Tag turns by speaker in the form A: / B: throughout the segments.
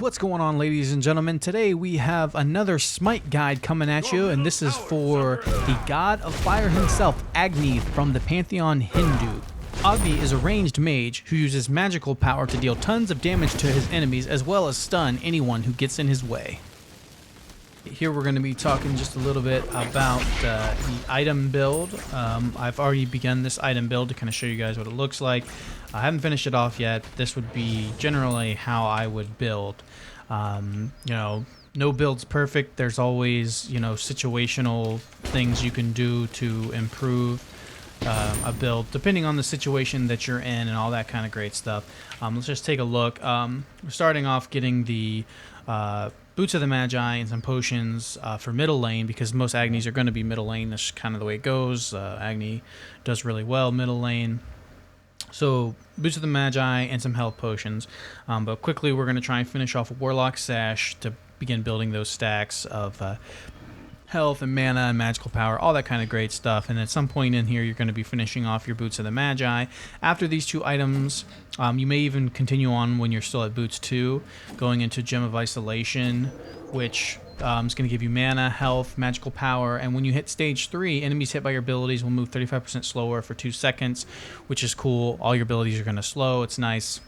A: What's going on, ladies and gentlemen? Today we have another Smite guide coming at you, and this is for the god of fire himself, Agni from the Pantheon Hindu. Agni is a ranged mage who uses magical power to deal tons of damage to his enemies as well as stun anyone who gets in his way. Here we're going to be talking just a little bit about the item build. I've already begun this item build to kind of show you guys what it looks like. I haven't finished it off yet. This would be generally how I would build. No build's perfect. There's always, situational things you can do to improve a build, depending on the situation that you're in and all that kind of great stuff. Let's just take a look. We're starting off getting the Boots of the Magi and some potions for middle lane, because most Agnis are going to be middle lane. That's kind of the way it goes. Agni does really well middle lane. So Boots of the Magi and some health potions. But quickly we're going to try and finish off a Warlock Sash to begin building those stacks of health and mana and magical power, all that kind of great stuff. And at some point in here, you're going to be finishing off your Boots of the Magi. After these two items, you may even continue on when you're still at Boots 2, going into Gem of Isolation, which is going to give you mana, health, magical power. And when you hit stage 3, enemies hit by your abilities will move 35% slower for 2 seconds, which is cool. All your abilities are going to slow. It's nice.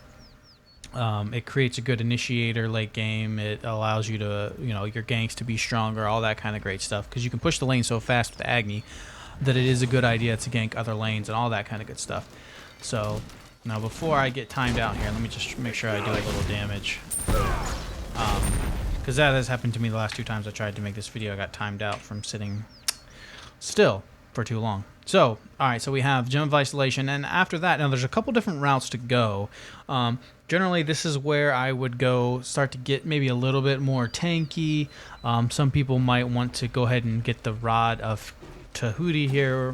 A: It creates a good initiator late game. It allows you to, your ganks to be stronger, all that kind of great stuff, because you can push the lane so fast with Agni that it is a good idea to gank other lanes and all that kind of good stuff. So now before I get timed out here, let me just make sure I do a little damage, because that has happened to me the last 2 times I tried to make this video. I got timed out from sitting still for too long. So, alright, so we have Gem of Isolation, and after that, now there's a couple different routes to go. Generally, this is where I would go, start to get maybe a little bit more tanky. Some people might want to go ahead and get the Rod of Tahuti here,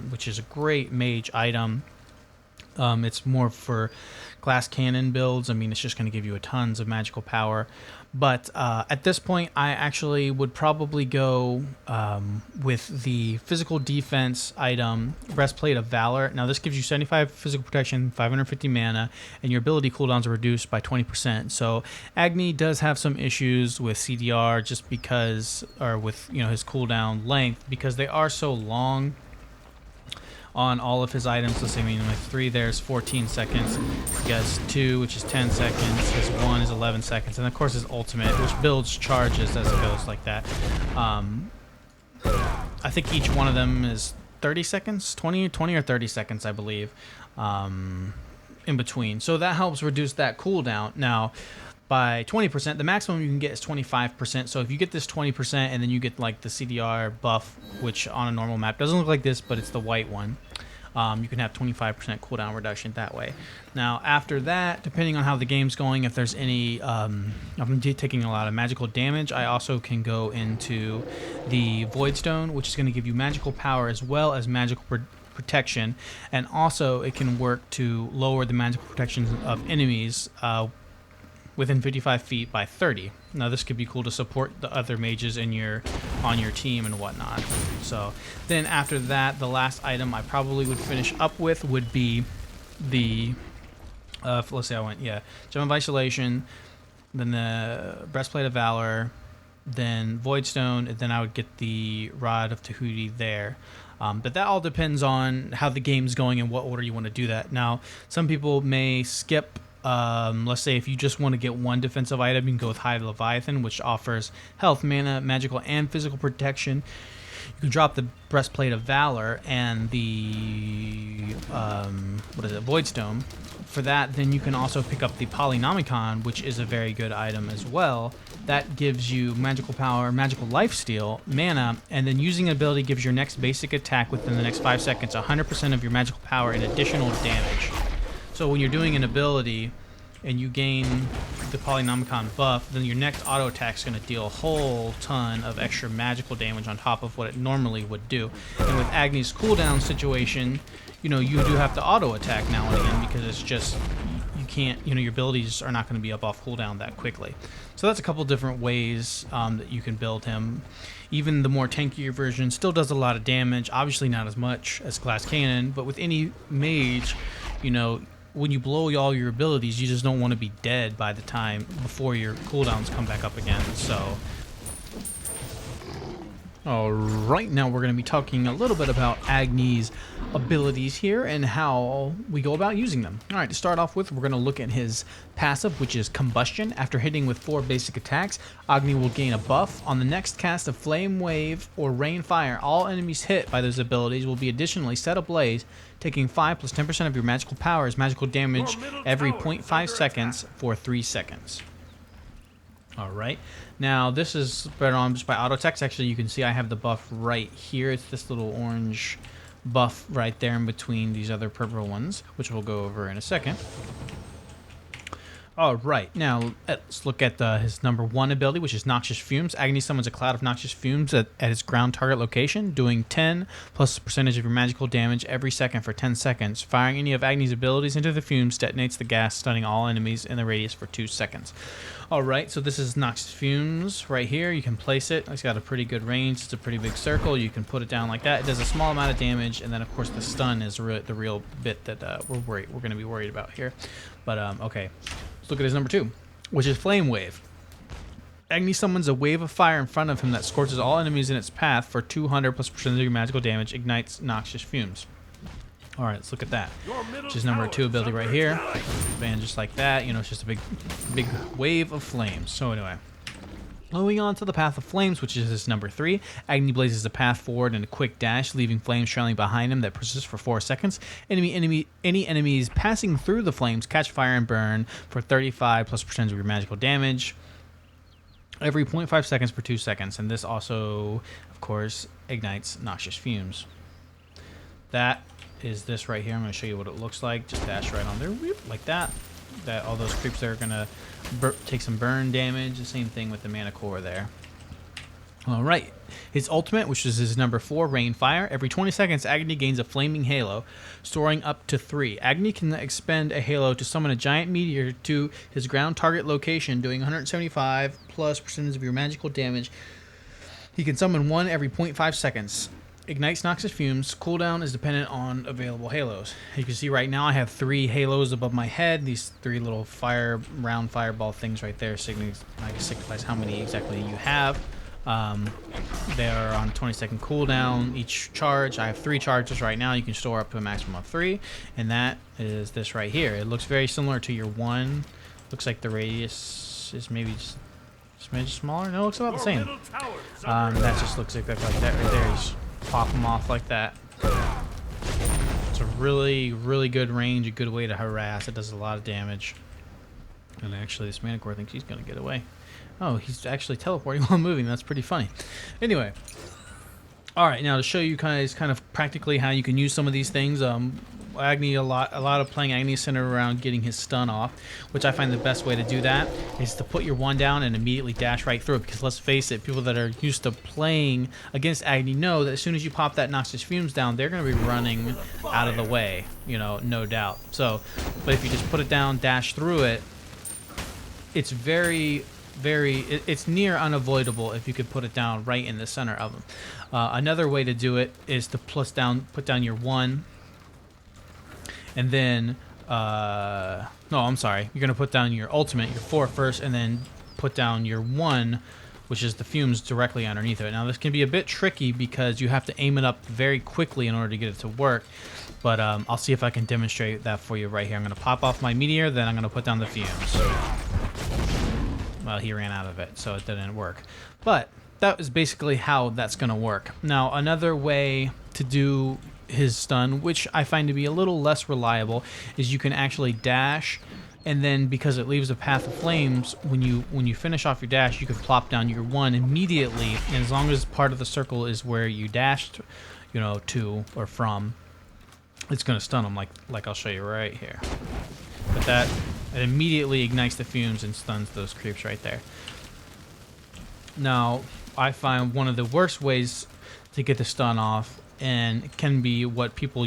A: which is a great mage item. It's more for glass cannon builds. I mean, it's just going to give you a tons of magical power. But at this point, I actually would probably go with the physical defense item, Breastplate of Valor. Now, this gives you 75 physical protection, 550 mana, and your ability cooldowns are reduced by 20%. So Agni does have some issues with CDR just because, or with his cooldown length, because they are so long on all of his items. Let's see, with 3 there's 14 seconds, he has 2, which is 10 seconds, his 1 is 11 seconds, and of course his ultimate, which builds charges as it goes like that. I think each one of them is 30 seconds, 20 or 30 seconds, I believe, in between. So that helps reduce that cooldown. Now, by 20%, the maximum you can get is 25%. So if you get this 20% and then you get like the CDR buff, which on a normal map doesn't look like this, but it's the white one, you can have 25% cooldown reduction that way. Now after that, depending on how the game's going, if there's any, I'm taking a lot of magical damage, I also can go into the Void Stone, which is going to give you magical power as well as magical protection, and also it can work to lower the magical protection of enemies within 55 feet by 30. Now this could be cool to support the other mages on your team and whatnot. So then after that, the last item I probably would finish up with would be the let's say Gem of Isolation, then the Breastplate of Valor, then Void Stone, and then I would get the Rod of Tahuti there. But that all depends on how the game's going and what order you want to do that. Now some people may skip. Let's say if you just want to get one defensive item, you can go with High Leviathan, which offers health, mana, magical, and physical protection. You can drop the Breastplate of Valor and the Void Stone. For that, then you can also pick up the Polynomicon, which is a very good item as well. That gives you magical power, magical lifesteal, mana, and then using an ability gives your next basic attack within the next 5 seconds 100% of your magical power and additional damage. So when you're doing an ability and you gain the Polynomicon buff, then your next auto attack is going to deal a whole ton of extra magical damage on top of what it normally would do. And with Agni's cooldown situation, you do have to auto attack now and again, because it's just, you can't, your abilities are not going to be up off cooldown that quickly. So that's a couple different ways that you can build him. Even the more tankier version still does a lot of damage, obviously not as much as Glass Cannon, but with any mage, when you blow all your abilities, you just don't want to be dead by the time before your cooldowns come back up again. So, all right, now we're going to be talking a little bit about Agni's abilities here and how we go about using them. All right, to start off with, we're going to look at his passive, which is Combustion. After hitting with 4 basic attacks, Agni will gain a buff. On the next cast of Flame Wave or Rain Fire, all enemies hit by those abilities will be additionally set ablaze, taking 5 plus 10% of your magical power's magical damage every 0.5 seconds for 3 seconds. All right, now this is better on just by auto text. Actually, you can see I have the buff right here. It's this little orange buff right there in between these other purple ones, which we'll go over in a second. All right, now let's look at his number 1 ability, which is Noxious Fumes. Agni summons a cloud of noxious fumes at its ground target location, doing 10 plus percentage of your magical damage every second for 10 seconds. Firing any of Agni's abilities into the fumes detonates the gas, stunning all enemies in the radius for 2 seconds. All right, so this is Noxious Fumes right here. You can place it. It's got a pretty good range. It's a pretty big circle. You can put it down like that. It does a small amount of damage, and then of course the stun is the real bit that we're going to be worried about here. But okay. Look at his number 2, which is Flame Wave. Agni summons a wave of fire in front of him that scorches all enemies in its path for 200 plus percent of your magical damage, ignites Noxious Fumes. All right, let's look at that. Which is number 2 ability right here. Band just like that. You know, it's just a big wave of flames. So anyway, moving on to the Path of Flames, which is his number 3. Agni blazes a path forward in a quick dash, leaving flames trailing behind him that persists for 4 seconds. Any enemies passing through the flames catch fire and burn for 35 plus percent of your magical damage every 0.5 seconds for 2 seconds. And this also, of course, ignites Noxious Fumes. That is this right here. I'm going to show you what it looks like. Just dash right on there, like that. All those creeps are going to take some burn damage. The same thing with the mana core there. All right, his ultimate, which is his number 4, Rain Fire. Every 20 seconds, Agni gains a flaming halo, storing up to 3. Agni can expend a halo to summon a giant meteor to his ground target location, doing 175 plus percentage of your magical damage. He can summon one every 0.5 seconds. Ignites Noxious Fumes. Cooldown is dependent on available halos. You can see right now I have 3 halos above my head. These 3 little round fireball things right there signifies how many exactly you have. They are on 20-second cooldown each charge. I have 3 charges right now. You can store up to a maximum of 3, and that is this right here. It looks very similar to your 1. Looks like the radius is maybe just a smidge smaller. No, it looks about the same. That just looks exactly like that right there. Just pop them off like that. It's a really good range, a good way to harass. It does a lot of damage. And actually, this mana core thinks he's going to get away. Oh, he's actually teleporting while moving. That's pretty funny. Anyway. All right, now to show you guys kind of practically how you can use some of these things. Agni, a lot of playing Agni is centered around getting his stun off, which I find the best way to do that is to put your 1 down and immediately dash right through it, because let's face it, people that are used to playing against Agni know that as soon as you pop that Noxious Fumes down, they're going to be running out of the way, you know, no doubt. So, but if you just put it down, dash through it, it's it's near unavoidable if you could put it down right in the center of them. Another way to do it is to put down your 1. And then, no, I'm sorry. You're going to put down your ultimate, your 4 first, and then put down your 1, which is the fumes directly underneath it. Now, this can be a bit tricky because you have to aim it up very quickly in order to get it to work. But I'll see if I can demonstrate that for you right here. I'm going to pop off my meteor, then I'm going to put down the fumes. Well, he ran out of it, so it didn't work. But that is basically how that's going to work. Now, another way to do his stun, which I find to be a little less reliable, is you can actually dash, and then because it leaves a path of flames, when you finish off your dash, you can plop down your 1 immediately, and as long as part of the circle is where you dashed, you know, to or from, it's going to stun them, like I'll show you right here. But that it immediately ignites the fumes and stuns those creeps right there. Now, I find one of the worst ways to get the stun off, and it can be what people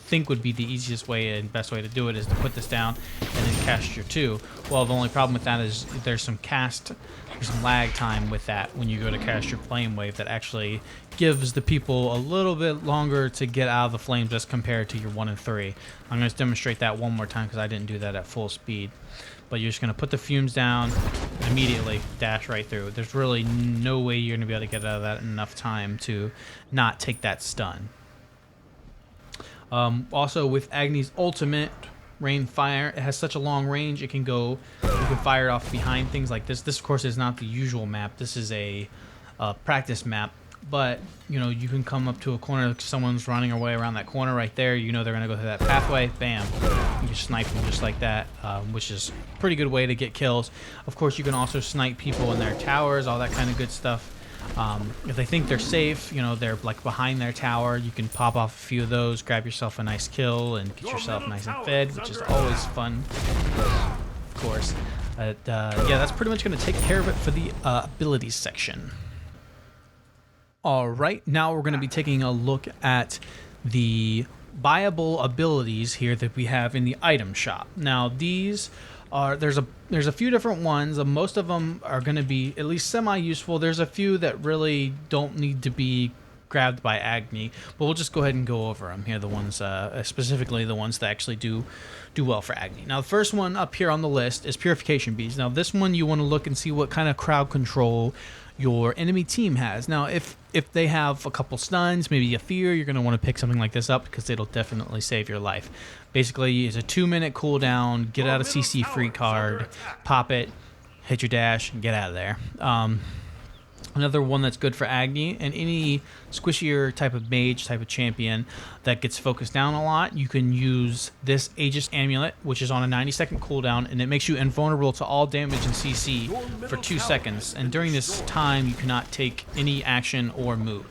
A: think would be the easiest way and best way to do it is to put this down and then cast your 2. Well, the only problem with that is there's some lag time with that when you go to cast your flame wave that actually gives the people a little bit longer to get out of the flames as compared to your 1 and 3. I'm going to demonstrate that one more time because I didn't do that at full speed. But you're just going to put the fumes down and immediately dash right through. There's really no way you're going to be able to get out of that in enough time to not take that stun. Also, with Agni's ultimate, Rain Fire, it has such a long range. You can fire it off behind things like this. This, of course, is not the usual map. This is a practice map. But, you can come up to a corner, someone's running away around that corner right there. They're going to go through that pathway. Bam. You can snipe them just like that, which is a pretty good way to get kills. Of course, you can also snipe people in their towers, all that kind of good stuff. If they think they're safe, they're like behind their tower, you can pop off a few of those, grab yourself a nice kill, and get yourself nice and fed, which is always fun, of course. Yeah, that's pretty much going to take care of it for the abilities section. All right, now we're going to be taking a look at the buyable abilities here that we have in the item shop. Now, these are there's a few different ones. Most of them are going to be at least semi-useful. There's a few that really don't need to be grabbed by Agni, but we'll just go ahead and go over them here. The ones specifically the ones that actually do well for Agni. Now, the first one up here on the list is Purification Beads. Now, this one you want to look and see what kind of crowd control your enemy team has. Now, if they have a couple stuns, maybe a fear, you're going to want to pick something like this up because it'll definitely save your life. Basically, it's a 2-minute cooldown, get out a CC free card, pop it, hit your dash, and get out of there. Another one that's good for Agni and any squishier type of mage, type of champion that gets focused down a lot, you can use this Aegis Amulet, which is on a 90-second cooldown, and it makes you invulnerable to all damage and CC for 2 seconds. And during this time, you cannot take any action or move.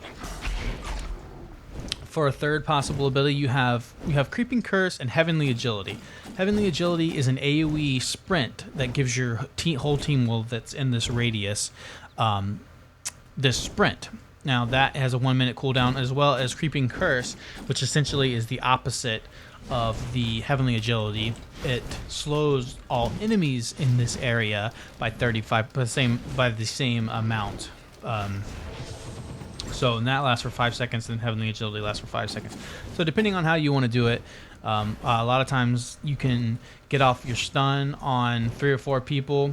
A: For a third possible ability, you have Creeping Curse and Heavenly Agility. Heavenly Agility is an AoE sprint that gives your whole team that's in this radius this sprint. Now, that has a 1-minute cooldown, as well as Creeping Curse, which essentially is the opposite of the Heavenly Agility. It slows all enemies in this area by 35 by the same amount. So, and that lasts for 5 seconds, and Heavenly Agility lasts for 5 seconds. So, depending on how you want to do it, a lot of times you can get off your stun on 3 or 4 people.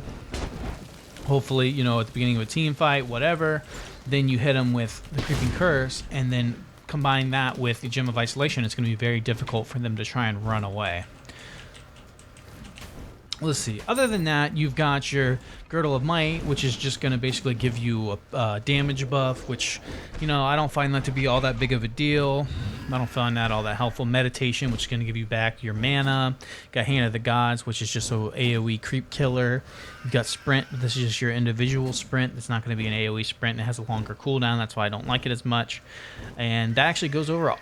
A: Hopefully, at the beginning of a team fight, whatever. Then you hit them with the Creeping Curse, and then combine that with the Gem of Isolation. It's going to be very difficult for them to try and run away. Let's see. Other than that, you've got your Girdle of Might, which is just going to basically give you a damage buff, which, I don't find that to be all that big of a deal. I don't find that all that helpful. Meditation, which is going to give you back your mana. Got Hand of the Gods, which is just an AoE creep killer. You've got Sprint, but this is just your individual sprint. It's not going to be an AoE sprint. It has a longer cooldown. That's why I don't like it as much. And that actually goes over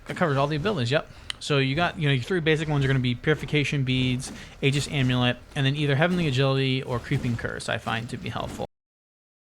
A: it covers all the abilities. Yep. So you got, your 3 basic ones are going to be Purification Beads, Aegis Amulet, and then either Heavenly Agility or Creeping Curse I find to be helpful.